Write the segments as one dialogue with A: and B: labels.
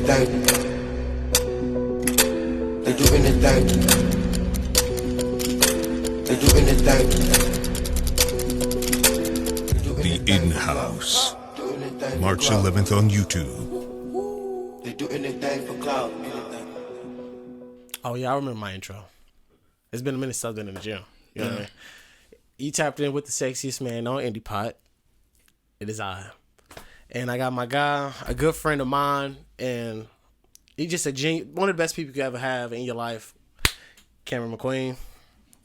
A: thing. They do anything. They do anything.
B: The In-House. March 11th on YouTube.
A: They do anything for clout.
C: Oh yeah, I remember my intro. It's been a minute since I've been in the gym. You know what I mean? You tapped in with the sexiest man on Indy Pot. It is I. And I got my guy, a good friend of mine, and he's just one of the best people you could ever have in your life, Cameron McQueen.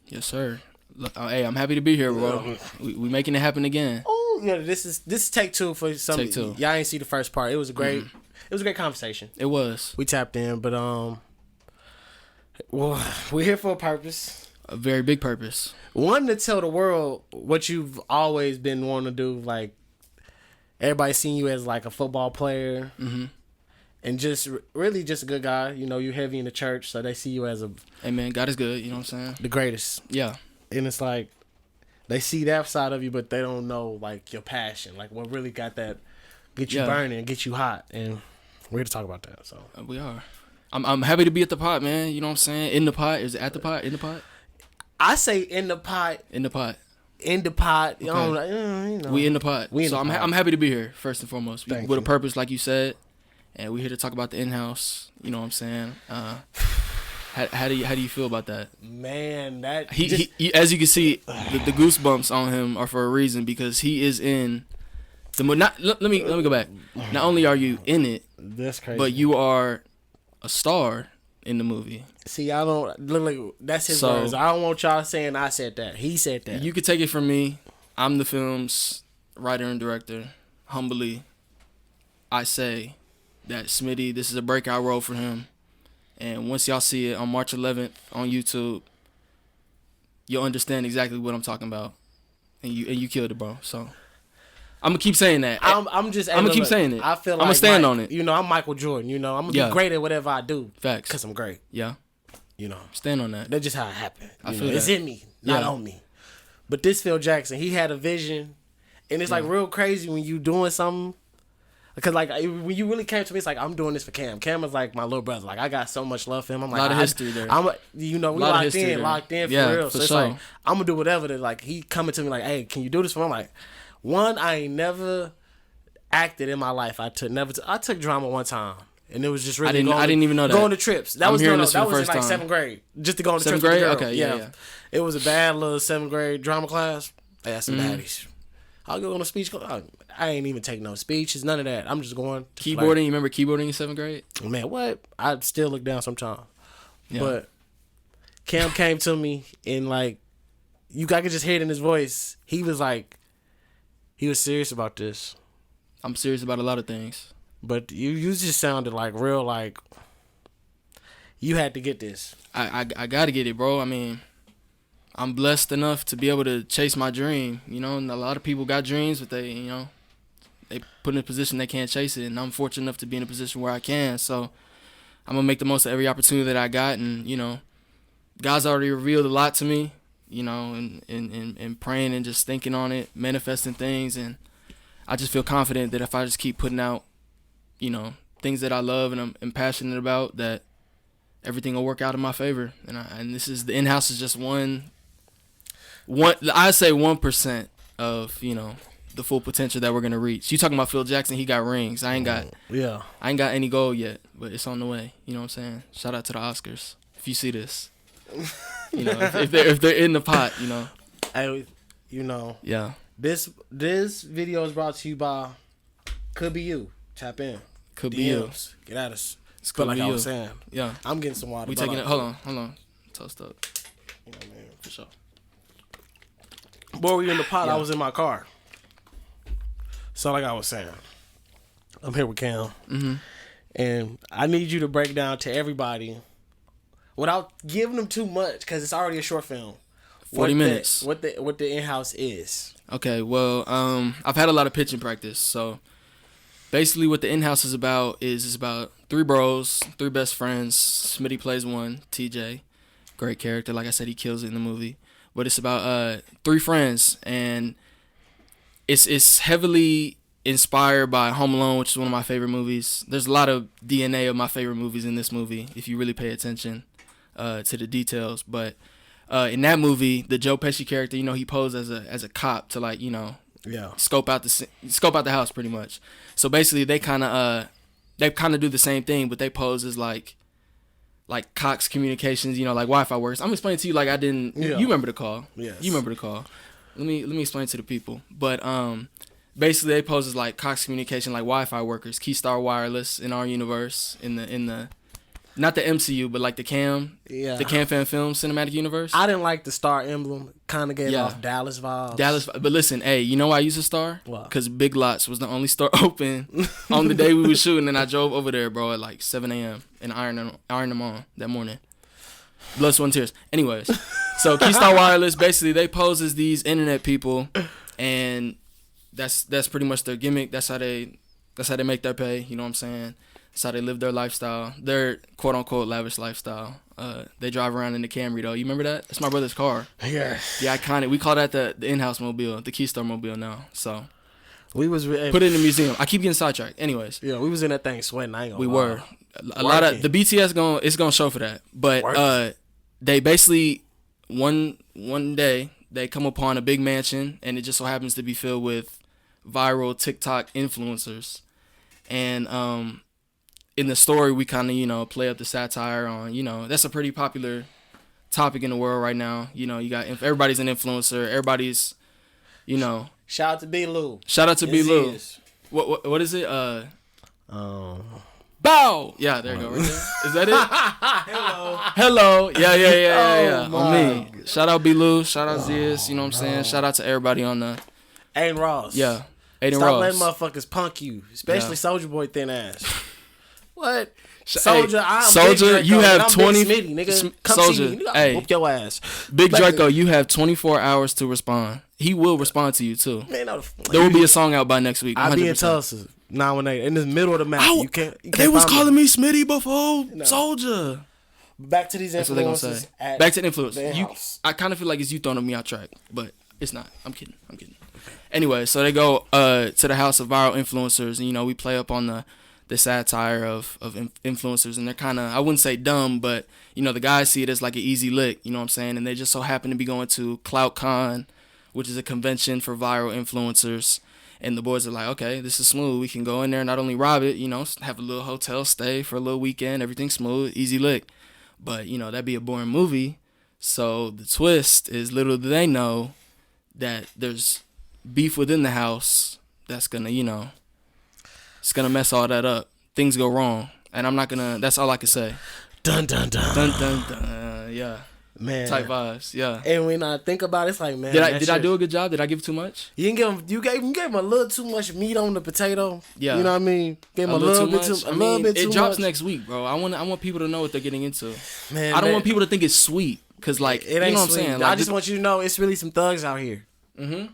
D: Yes, sir. Look, hey, I'm happy to be here, bro. We making it happen again.
C: Oh, yeah, this is take two for some.
D: Take two.
C: Y'all ain't see the first part. It was a great conversation.
D: It was.
C: We tapped in, but well, we're here for a purpose.
D: A very big purpose.
C: One, to tell the world what you've always been wanting to do. Like, everybody seen you as like a football player, and just really just a good guy. You know, you're heavy in the church, so they see you as
D: Hey man, God is good. You know what I'm saying?
C: the greatest.
D: Yeah.
C: And it's like they see that side of you, but they don't know like your passion, like what really got that get you burning, get you hot, and we're here to talk about that. So
D: We are. I'm happy to be at the pot, man. You know what I'm saying? In the pot. Is it at the pot? In the pot?
C: I say in the pot.
D: In the pot.
C: In the pot.
D: Okay.
C: You know.
D: We in the pot.
C: Pot.
D: I'm happy to be here, first and foremost.
C: Thank
D: with
C: you.
D: a purpose, like you said. And we're here to talk about the in-house. You know what I'm saying? How do you feel about that?
C: Man, that
D: He as you can see, the goosebumps on him are for a reason, because he is in the let me go back. Not only are you in it,
C: that's crazy,
D: but you are a star in the movie.
C: See, I don't literally. That's his words. I don't want y'all saying I said that. He said that.
D: You could take it from me. I'm the film's writer and director. Humbly, I say that Smitty, this is a breakout role for him. And once y'all see it on March 11th on YouTube, you'll understand exactly what I'm talking about. And you killed it, bro. So I'm gonna keep saying that.
C: I'm gonna
D: keep saying it.
C: I feel like
D: I'm gonna stand on it.
C: You know, I'm Michael Jordan. You know, I'm gonna be great at whatever I do.
D: Facts.
C: Cause I'm great.
D: Yeah.
C: You know,
D: Stand on that.
C: that's just how it happened.
D: I feel
C: it's
D: that.
C: in me, not on me. But this Phil Jackson, he had a vision, and it's like real crazy when you doing something. Because like when you really came to me, it's like I'm doing this for Cam. Cam is like my little brother. Like I got so much love for him. I'm like,
D: A lot of history there.
C: We locked in for real. So
D: for
C: it's
D: sure.
C: like I'm gonna do whatever. That like he coming to me like, hey, can you do this for me? I'm like, one, I ain't never acted in my life. I took drama one time, and it was just really.
D: I didn't even know that.
C: Going to trips. That
D: I'm
C: was
D: hearing
C: that
D: this for the
C: was in
D: first
C: like
D: time.
C: 7th grade. Just to go on the
D: Seventh
C: trips with the
D: grade?
C: girl.
D: Okay, yeah.
C: It was a bad little 7th grade drama class. I had some baddies. I'll go on a speech class. I ain't even take no speeches, none of that. I'm just going to
D: Keyboarding.
C: play.
D: You remember keyboarding in 7th grade?
C: Man, what? I still look down sometimes.
D: Yeah.
C: But Cam came to me and like, I could just hear it in his voice. He was like, he was serious about this.
D: I'm serious about a lot of things.
C: But you just sounded like real, like you had to get this.
D: I gotta get it, bro. I mean, I'm blessed enough to be able to chase my dream, you know, and a lot of people got dreams, but they put in a position they can't chase it, and I'm fortunate enough to be in a position where I can, so I'm gonna make the most of every opportunity that I got, and, you know, God's already revealed a lot to me, you know, and praying and just thinking on it, manifesting things, and I just feel confident that if I just keep putting out, you know, things that I love and I'm passionate about, that everything will work out in my favor, and this is, the in-house is just one, I say 1% of, you know, the full potential that we're gonna reach. You talking about Phil Jackson? He got rings. I ain't got any gold yet, but it's on the way. You know what I'm saying? Shout out to the Oscars if you see this. You know, if they're in the pot, you know.
C: Hey, you know.
D: Yeah.
C: This video is brought to you by Could Be You. Tap in.
D: Could
C: DMs.
D: be you.
C: Get at us.
D: Could
C: But like
D: be
C: I
D: you.
C: was saying,
D: Yeah.
C: I'm getting some water.
D: We taking it. Hold on. Toast up.
C: You know what I mean?
D: For sure.
C: Before we in the pot,
D: Yeah.
C: I was in my car. So like I was saying, I'm here with Cam, and I need you to break down to everybody, without giving them too much, because it's already a short film.
D: 40 minutes.
C: What the in-house is.
D: Okay, well, I've had a lot of pitching practice, so basically what the in-house is about about 3 bros, 3 best friends. Smitty plays one, TJ, great character. Like I said, he kills it in the movie. But it's about 3 friends, and it's heavily inspired by Home Alone, which is one of my favorite movies. There's a lot of DNA of my favorite movies in this movie, if you really pay attention to the details. But in that movie, the Joe Pesci character, you know, he posed as a cop to, like, you know, scope out the house pretty much. So basically, they kind of do the same thing, but they pose as like Cox Communications, you know, like Wi-Fi works. I'm explaining to you like I didn't.
C: Yeah.
D: You remember the call?
C: Yes.
D: You remember the call. Let me explain to the people. But basically they pose as like Cox Communication, like Wi-Fi workers, Keystar Wireless in our universe, in the not the MCU, but like the kamfamfilms cinematic universe.
C: I didn't like the star emblem. Kind of gave off Dallas vibes.
D: But listen, hey, you know why I use a star?
C: Why?
D: Because Big Lots was the only store open on the day we were shooting, and I drove over there, bro, at like 7 a.m. and ironed them on that morning. Blood, sweat, and tears. Anyways, so Keystar Wireless, basically they pose as these internet people, and that's pretty much their gimmick. That's how they make their pay. You know what I'm saying? That's how they live their lifestyle. Their quote unquote lavish lifestyle. They drive around in the Camry though. You remember that? It's my brother's car.
C: Yeah.
D: The iconic. We call that the in-house mobile, the Keystar mobile now. So
C: We was
D: put it in the museum. I keep getting sidetracked. Anyways.
C: Yeah, we was in that thing sweating. I ain't gonna
D: We
C: lie.
D: were. A lot of the BTS it's gonna show for that. But they basically one day they come upon a big mansion, and it just so happens to be filled with viral TikTok influencers. And in the story, we kind of, you know, play up the satire on, you know, that's a pretty popular topic in the world right now. You know, you got everybody's an influencer. Everybody's, you know.
C: Shout out to B. Lou.
D: Shout out to B. Lou. What is it? Bow. Yeah, there you go. Right there. Is that it? Hello. Yeah.
C: Oh,
D: On me. Shout out B. Lou. Shout out Ziz. You know what I'm saying? Shout out to everybody on the.
C: Aiden Ross.
D: Yeah. Aiden
C: Stop
D: Ross.
C: letting motherfuckers punk you, especially Soulja Boy thin ass. What?
D: Soldier,
C: Soldier,
D: you have 20.
C: Big Smitty, nigga. Come
D: Soldier,
C: see me. Nigga,
D: hey.
C: whoop your ass.
D: Big Draco, you have 24 hours to respond. He will respond to you too.
C: Man, no,
D: There will be a song out by next week. 100%.
C: I'll be in Tulsa, 918, in the middle of the map. You can't.
D: They was calling me Smitty before Soldier.
C: Back to these influences.
D: That's what they gonna say. Back to influence. I kind of feel like it's you throwing me off track, but it's not. I'm kidding. Anyway, so they go to the house of viral influencers, and you know we play up on the satire of influencers, and they're kind of, I wouldn't say dumb, but you know the guys see it as like an easy lick, you know what I'm saying, and they just so happen to be going to CloutCon, which is a convention for viral influencers, and the boys are like, okay, this is smooth, we can go in there and not only rob it, you know, have a little hotel stay for a little weekend, everything's smooth, easy lick, but you know that'd be a boring movie. So the twist is, little do they know that there's beef within the house that's gonna, you know, it's gonna mess all that up. Things go wrong, and I'm not gonna. That's all I can say.
C: Dun dun dun.
D: Dun dun dun. Yeah.
C: Man.
D: Type vibes. Yeah.
C: And when I think about it, it's like, man.
D: Did I do a good job? Did I give too much?
C: You gave him a little too much meat on the potato.
D: Yeah.
C: You know what I mean? Gave him a little bit too much.
D: It drops next week, bro. I want people to know what they're getting into.
C: Man,
D: I don't want people to think it's sweet, cause like
C: it ain't
D: you know what
C: sweet.
D: I'm saying.
C: I
D: Like,
C: just want you to know it's really some thugs out here.
D: Mhm.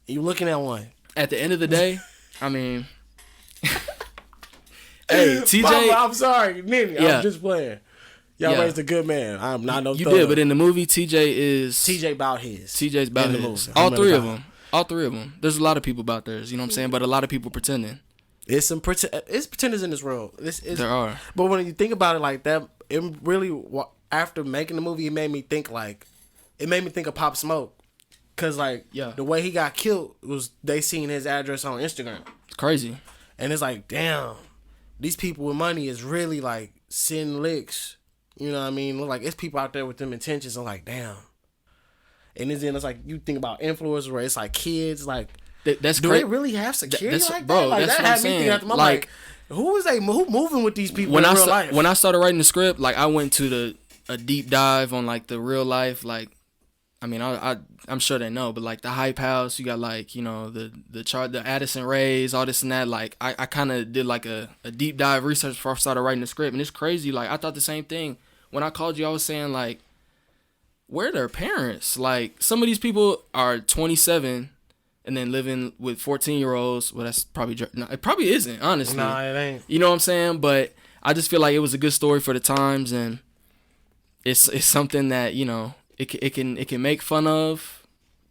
C: You looking at one.
D: At the end of the day, I mean. Hey, TJ.
C: Mama, I'm sorry, Nini.
D: Yeah.
C: I'm just playing. Y'all raised a good man. I'm not no
D: You
C: thug.
D: did, but in the movie, TJ's about
C: TJ's
D: about
C: in the
D: his.
C: movie.
D: All three of them. There's a lot of people about theirs. You know what I'm saying? But a lot of people pretending.
C: It's pretenders in this world.
D: There are.
C: But when you think about it like that, it really, after making the movie, it made me think of Pop Smoke. Cause the way he got killed was they seen his address on Instagram.
D: It's crazy.
C: And it's like, damn, these people with money is really like sending licks. You know what I mean? Look like it's people out there with them intentions. I'm like, damn. And then it's like you think about influencers where it's like kids, like
D: that's
C: do they really have security like
D: bro,
C: that? Like
D: that's
C: that
D: what I'm
C: had me
D: saying.
C: thinking. I'm like, who moving with these people in real life?
D: When I started writing the script, like I went to a deep dive on like the real life, like I mean I'm sure they know, but like the Hype House, you got like, you know, the Addison Rays, all this and that. Like I kind of did like a deep dive research before I started writing the script, and it's crazy. Like I thought the same thing when I called you. I was saying like, where are their parents? Like some of these people are 27 and then living with 14-year-olds. Well, that's probably no, it probably isn't, honestly.
C: Nah, it ain't.
D: You know what I'm saying? But I just feel like it was a good story for the times, and it's something that, you know, it can make fun of,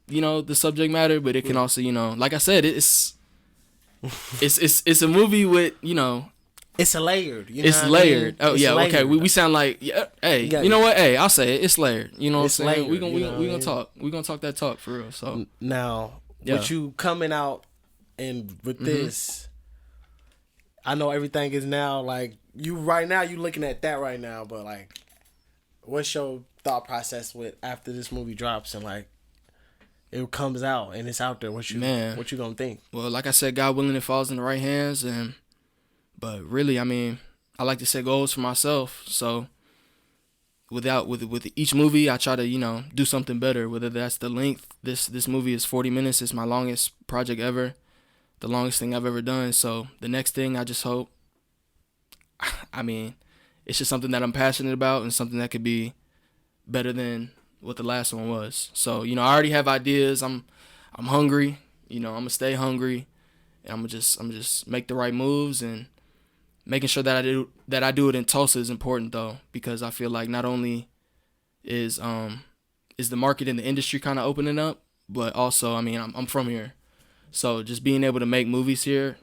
D: you know, the subject matter, but it can also, you know, like I said, it's it's a movie with, you know,
C: It's layered. You know
D: it's
C: what
D: layered.
C: I mean?
D: Oh
C: It's
D: yeah,
C: layered.
D: okay. We sound like, yeah. Hey,
C: You got
D: you know
C: it.
D: what? Hey, I'll say it. It's layered. You know what I'm
C: It's
D: saying? We
C: layered,
D: gonna
C: you know what I mean?
D: talk. We gonna talk that talk for real. So
C: Now,
D: Yeah.
C: with you coming out and with this, I know everything is now like you right now. You looking at that right now, but like, what's your thought process with after this movie drops and like it comes out and it's out there? What you gonna think?
D: well, like I said, God willing, it falls in the right hands. But really, I mean, I like to set goals for myself. So with each movie, I try to, you know, do something better. Whether that's the length. This movie is 40 minutes. It's my longest project ever, the longest thing I've ever done. So the next thing, I just hope. I mean, it's just something that I'm passionate about and something that could be better than what the last one was. So, you know, I already have ideas. I'm hungry. You know, I'm gonna stay hungry, and I'm gonna just make the right moves, and making sure that I do it in Tulsa is important though, because I feel like not only is the market in the industry kind of opening up, but also, I mean, I'm from here, so just being able to make movies here,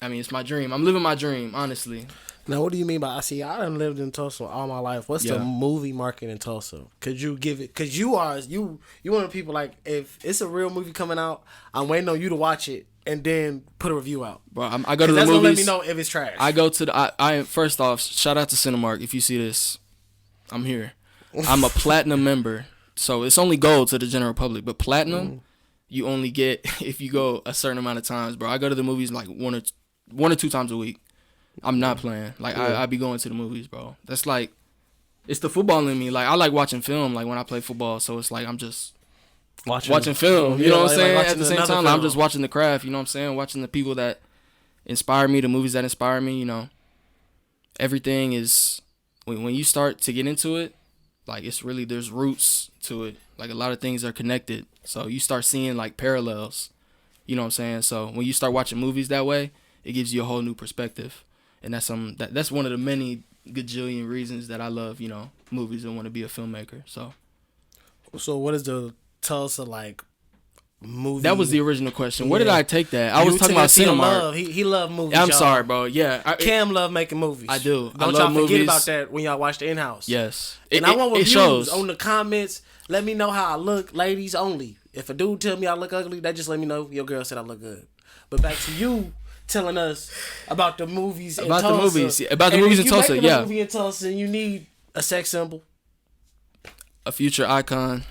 D: I mean, it's my dream. I'm living my dream, honestly.
C: Now, what do you mean by? I done lived in Tulsa all my life. What's the movie market in Tulsa? Could you give it? Cause you one of the people, like, if it's a real movie coming out, I'm waiting on you to watch it and then put a review out.
D: Bro, I go to the
C: that's
D: movies.
C: Gonna let me know if it's trash.
D: I go to the. I first off, shout out to Cinemark. If you see this, I'm here. I'm a platinum member, so it's only gold to the general public, but platinum, you only get if you go a certain amount of times, bro. I go to the movies like one or two times a week. I'm not playing. Like, I be going to the movies, bro. That's like, it's the football in me. Like, I like watching film, like, when I play football. So it's like I'm just watching film. You know what I'm saying? At the same time, I'm just watching the craft. You know what I'm saying? Watching the people that inspire me, the movies that inspire me. You know, everything is when you start to get into it. Like, it's really, there's roots to it. Like, a lot of things are connected. So you start seeing like parallels. You know what I'm saying? So when you start watching movies that way, it gives you a whole new perspective. And that's one of the many gajillion reasons that I love, you know, movies and want to be a filmmaker. So
C: what is the Tulsa like movie?
D: That was the original question. Where did I take that? I was talking about Cinemark.
C: He loved movies.
D: I'm
C: y'all.
D: sorry, bro. Yeah,
C: Cam love making movies.
D: I do.
C: Don't
D: I love
C: y'all forget
D: movies.
C: about that when y'all watch the in-house.
D: Yes,
C: And I want
D: it
C: reviews
D: shows.
C: on the comments. Let me know how I look, ladies only. If a dude tell me I look ugly, that just let me know your girl said I look good. But back to you telling us about the movies in Tulsa.
D: About the movies in Tulsa.
C: If you making a movie in Tulsa and you need a sex symbol,
D: a future icon.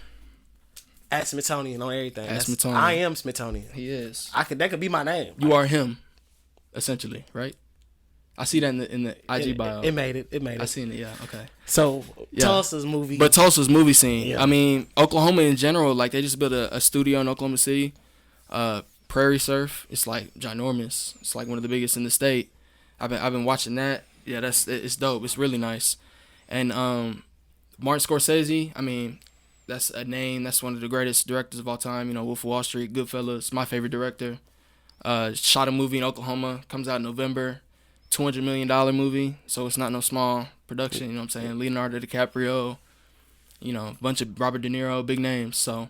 C: at Smithsonian on everything.
D: At Smithsonian.
C: I am Smithsonian.
D: He is.
C: That could be my name.
D: You are him, essentially, right? I see that in the IG bio.
C: It made it.
D: I seen it. Yeah. Okay.
C: So Tulsa's movie,
D: but Tulsa's movie scene.
C: Yeah.
D: I mean, Oklahoma in general. Like, they just built a studio in Oklahoma City. Prairie Surf. It's like ginormous. It's like one of the biggest in the state. I've been watching that. Yeah, it's dope. It's really nice. And Martin Scorsese. I mean, that's a name. That's one of the greatest directors of all time. You know, Wolf of Wall Street, Goodfellas. My favorite director. Shot a movie in Oklahoma. Comes out in November. $200 million movie. So it's not no small production. You know what I'm saying? Leonardo DiCaprio. You know, a bunch of Robert De Niro, big names. So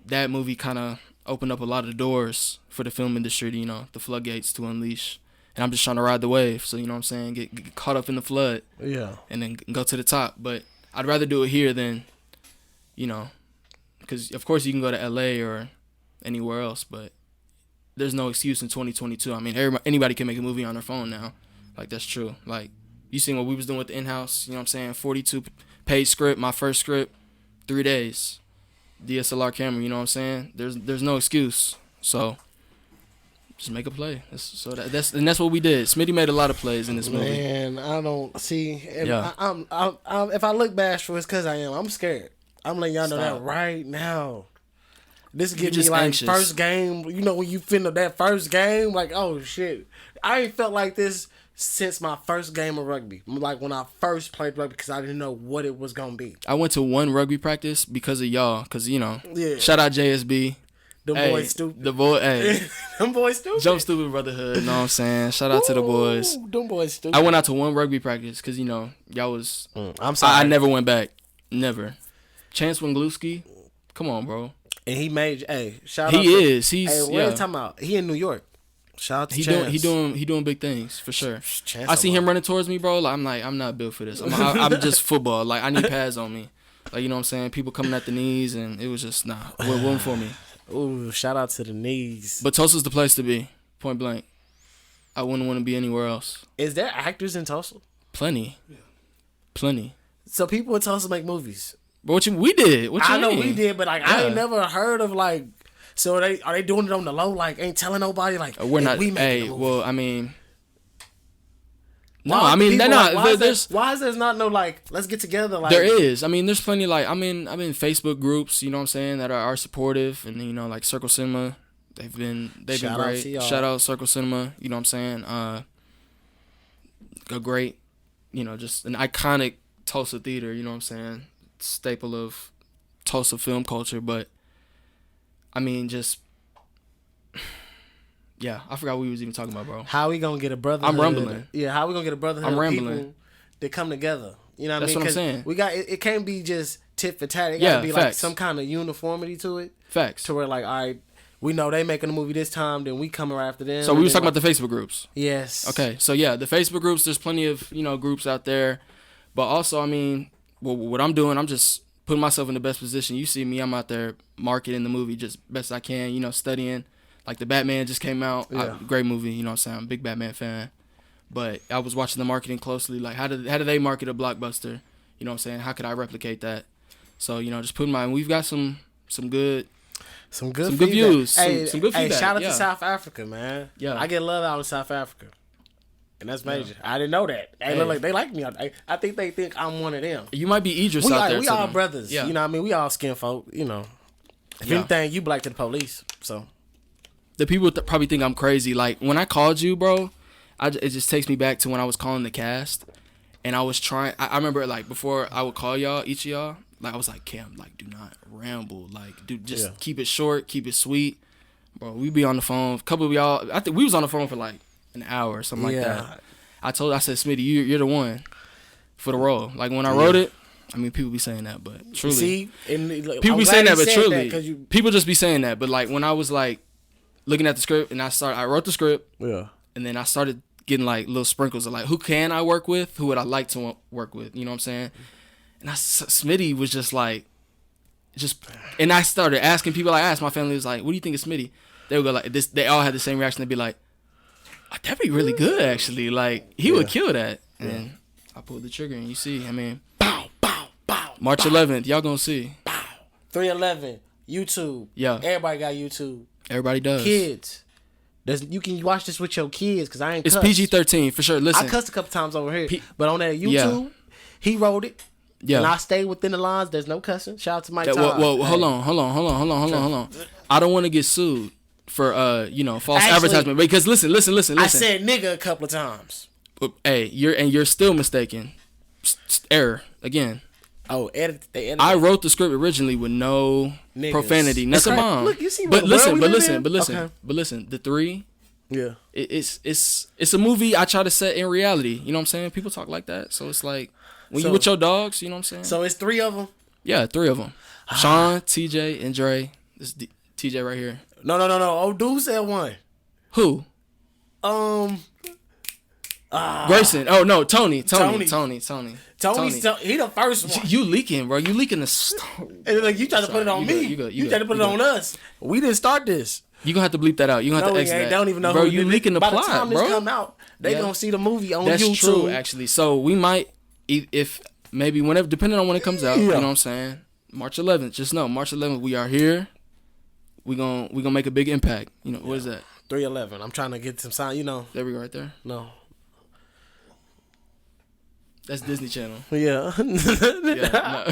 D: that movie kind of opened up a lot of doors for the film industry, you know, the floodgates to unleash. And I'm just trying to ride the wave. So, you know what I'm saying? Get caught up in the flood.
C: Yeah.
D: And then go to the top. But I'd rather do it here than, you know, because, of course, you can go to L.A. or anywhere else, but there's no excuse in 2022. I mean, anybody can make a movie on their phone now. Like, that's true. Like, you seen what we was doing with the in-house, you know what I'm saying? 42-page script, my first script, 3 days. DSLR camera, you know what I'm saying? There's no excuse. So just make a play. That's what we did. Smitty made a lot of plays in this movie.
C: Man, I don't see. If I look bashful, it's because I am. I'm scared. I'm letting y'all know that right now. This gives me like anxious. First game. You know when you finna that first game, like, oh shit, I ain't felt like this since my first game of rugby. Like when I first played rugby, because I didn't know what it was gonna be.
D: I went to one rugby practice because of y'all. Because, you know,
C: yeah.
D: Shout out JSB.
C: Them boys stupid.
D: The boy, hey.
C: Them boys stupid.
D: Jump Stupid Brotherhood, you know what I'm saying? Shout out to the boys.
C: Them boys stupid.
D: I went out to one rugby practice because, you know, y'all was...
C: I'm sorry.
D: I never went back. Never. Chance Wingluski, come on, bro.
C: And he made... Hey, shout out
D: He is. He's...
C: Hey, what are you talking about? He in New York. Shout out to
D: He
C: Chance.
D: doing big things for sure.
C: Chance
D: I see him running towards me, bro. Like, I'm not built for this. I'm just football. Like, I need pads on me. Like, you know what I'm saying? People coming at the knees, and it was just room for me.
C: Ooh, shout out to the knees.
D: But Tulsa's the place to be, point blank. I wouldn't want to be anywhere else.
C: Is there actors in Tulsa?
D: Plenty.
C: So people in Tulsa make movies.
D: But we did. What you
C: I know
D: mean?
C: we did, but like I ain't never heard of like. So are they doing it on the low? Like ain't telling nobody like
D: We're
C: hey,
D: not.
C: We making a movie.
D: Well, I mean. No,
C: Why
D: I mean,
C: people,
D: not.
C: like,
D: There's
C: why is there not no like let's get together like
D: there is. I mean, there's plenty like I'm in Facebook groups, you know what I'm saying, that are supportive, and you know, like Circle Cinema, they've been
C: Shout out
D: great.
C: to y'all.
D: Shout out Circle Cinema, you know what I'm saying? A great, you know, just an iconic Tulsa theater, you know what I'm saying? Staple of Tulsa film culture, but I mean, just yeah, I forgot what we was even talking about, bro.
C: How we gonna get a brotherhood?
D: I'm rumbling.
C: Yeah, how we gonna get a brotherhood?
D: I'm
C: of
D: rambling.
C: People that come together. You know what
D: That's
C: I mean?
D: what I'm
C: 'Cause
D: saying.
C: We got it can't be just tit for tat. It
D: Yeah,
C: gotta be like
D: facts.
C: some kind of uniformity to it.
D: Facts.
C: To where like, all right, we know they making a movie this time, then we coming right after them.
D: So we was talking about the Facebook groups.
C: Yes.
D: Okay, so yeah, the Facebook groups. There's plenty of groups out there, but also I mean, what I'm doing, I'm just putting myself in the best position. You see me, I'm out there marketing the movie just best I can. Studying. Like the Batman just came out, great movie. You know what I'm saying? I'm a big Batman fan, but I was watching the marketing closely. Like how do they market a blockbuster? You know what I'm saying? How could I replicate that? So just putting we've got some good.
C: Some good
D: views.
C: Hey,
D: some good feedback.
C: Shout out
D: yeah.
C: to South Africa, man.
D: Yeah.
C: I get love out of South Africa. And that's major. I didn't know that. Hey, look, like they like me. I think they think I'm one of them.
D: You might be Idris out there.
C: We
D: to
C: all
D: them.
C: brothers.
D: Yeah.
C: You know what I mean? We all skin folk, If anything, you black to the police. So
D: the people probably think I'm crazy. Like when I called you, bro, it just takes me back to when I was calling the cast, and I was trying. I remember like before I would call y'all, each of y'all, like I was like, Cam, like do not ramble, like dude, just keep it short, keep it sweet, bro. We be on the phone. A couple of y'all, I think we was on the phone for like an hour or something like that. I said, Smitty, you're the one for the role. Like when I wrote it. I mean, people be saying that, but truly,
C: see, and, like,
D: people be saying that, but truly,
C: that
D: people just be saying that. But like when I was like looking at the script and I wrote the script, and then I started getting like little sprinkles of like who can I work with, who would I like to work with, you know what I'm saying? And Smitty was just like, and I started asking people. I asked my family, was like, what do you think of Smitty? They would go like this. They all had the same reaction. They'd be like, oh, that'd be really good actually. Like he would kill that. And I pulled the trigger, and you see, I mean. March 11th, y'all gonna see.
C: 311, YouTube.
D: Yeah.
C: Everybody got YouTube.
D: Everybody does.
C: Kids. You can watch this with your kids because I ain't
D: It's
C: cussed.
D: PG-13 for sure. Listen.
C: I cussed a couple times over here. But on that YouTube, he wrote it.
D: Yeah.
C: And I stayed within the lines. There's no cussing. Shout out to Mike Todd.
D: Well, hold on. I don't want to get sued for false advertisement because listen.
C: I said nigga a couple of times.
D: Hey, you're still mistaken. Error again.
C: Oh, they edited.
D: I wrote the script originally with no profanity. That's a bomb.
C: Look, you see
D: but
C: what
D: listen,
C: world
D: but
C: we live
D: listen,
C: in?
D: but listen. The 3.
C: Yeah.
D: It's a movie I try to set in reality. You know what I'm saying? People talk like that, so it's like when you with your dogs. You know what I'm saying?
C: So it's 3 of them.
D: Yeah, 3 of them. Sean, TJ, and Dre. This is TJ right here.
C: No. Oh, dude said 1.
D: Who? Grayson. Oh no, Tony. He
C: the first one.
D: You leaking, bro. You leaking the story.
C: And like you tried to put it on me. You tried to put it on us. We didn't start this.
D: You gonna have to bleep that out. You gonna have to exit that.
C: They don't even know.
D: Bro,
C: who
D: you leaking the
C: by
D: plot,
C: the time
D: bro.
C: this come out, they gonna see the movie on
D: That's
C: YouTube.
D: true, actually. So we might, if maybe whenever, depending on when it comes out. You know what I'm saying? March 11th. Just know, March 11th, we are here. We gonna make a big impact. What is that?
C: 311. I'm trying to get some sign.
D: There we go, right there.
C: No.
D: That's Disney Channel.
C: Yeah.
D: No.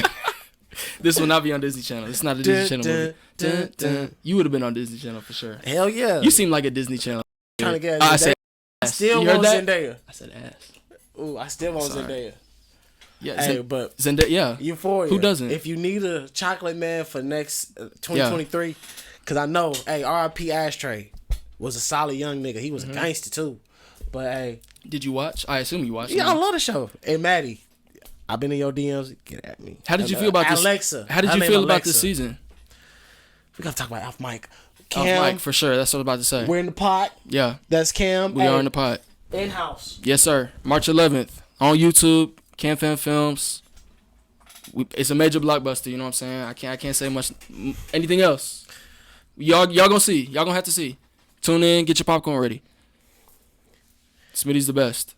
D: This will not be on Disney Channel. It's not a Disney Channel movie. You would have been on Disney Channel for sure.
C: Hell yeah.
D: You seem like a Disney Channel.
C: Trying to get.
D: I said ass.
C: Still
D: You heard
C: want
D: that?
C: Zendaya.
D: I said ass.
C: Ooh, I still want
D: Sorry.
C: Zendaya.
D: Yeah,
C: Hey, but
D: Zendaya. Yeah.
C: Euphoria.
D: Who doesn't?
C: If you need a chocolate man for next 2023, because I know, hey, R.I.P. Ashtray was a solid young nigga. He was a gangster too. But hey,
D: Did you watch? I assume you watched.
C: yeah, I love the show. Hey, Maddie, I've been in your DMs. Get at me.
D: How did you feel about this?
C: Alexa?
D: How did
C: Her
D: you
C: name
D: feel about
C: Alexa.
D: this season?
C: We gotta talk about off mic. Cam,
D: Mike, for sure. That's what I was about to say.
C: we're in the pot.
D: Yeah,
C: That's Cam.
D: we are in the pot.
C: In-house.
D: Yes, sir. March 11th on YouTube. kamfamfilms. It's a major blockbuster. You know what I'm saying? I can't say much anything else. Y'all gonna see. Y'all gonna have to see. Tune in. Get your popcorn ready. Smitty's the best.